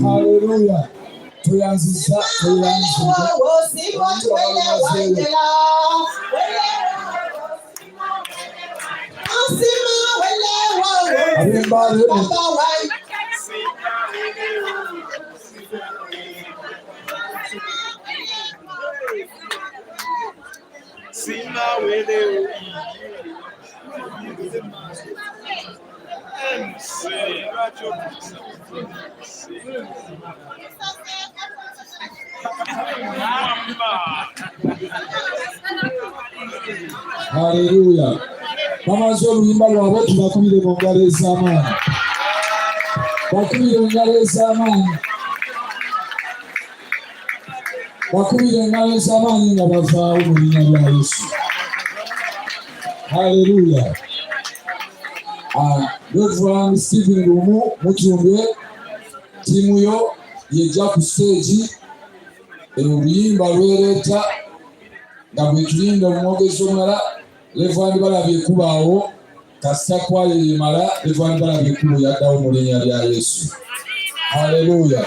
Hallelujah. Tuyanziza. Hallelujah. Bamaze oluyimba lwabwe tubakubire mu ngalo ez'amaanyi. Bakubire engalo ez'amaanyi. Bakubire engalo ez'amaanyi nga bavaawo mu linnya lya Yesu. Hallelujah. Reverend Stephen Lumu Mutumbe tiimu yo yejja ku stage oluyimba lwereeta nga bwe tulinda omwogezi omulala Reverend balabye kubaawo kasita kwali limala Reverend balabye kubo yaddawo mu linnya lya Yesu. Hallelujah.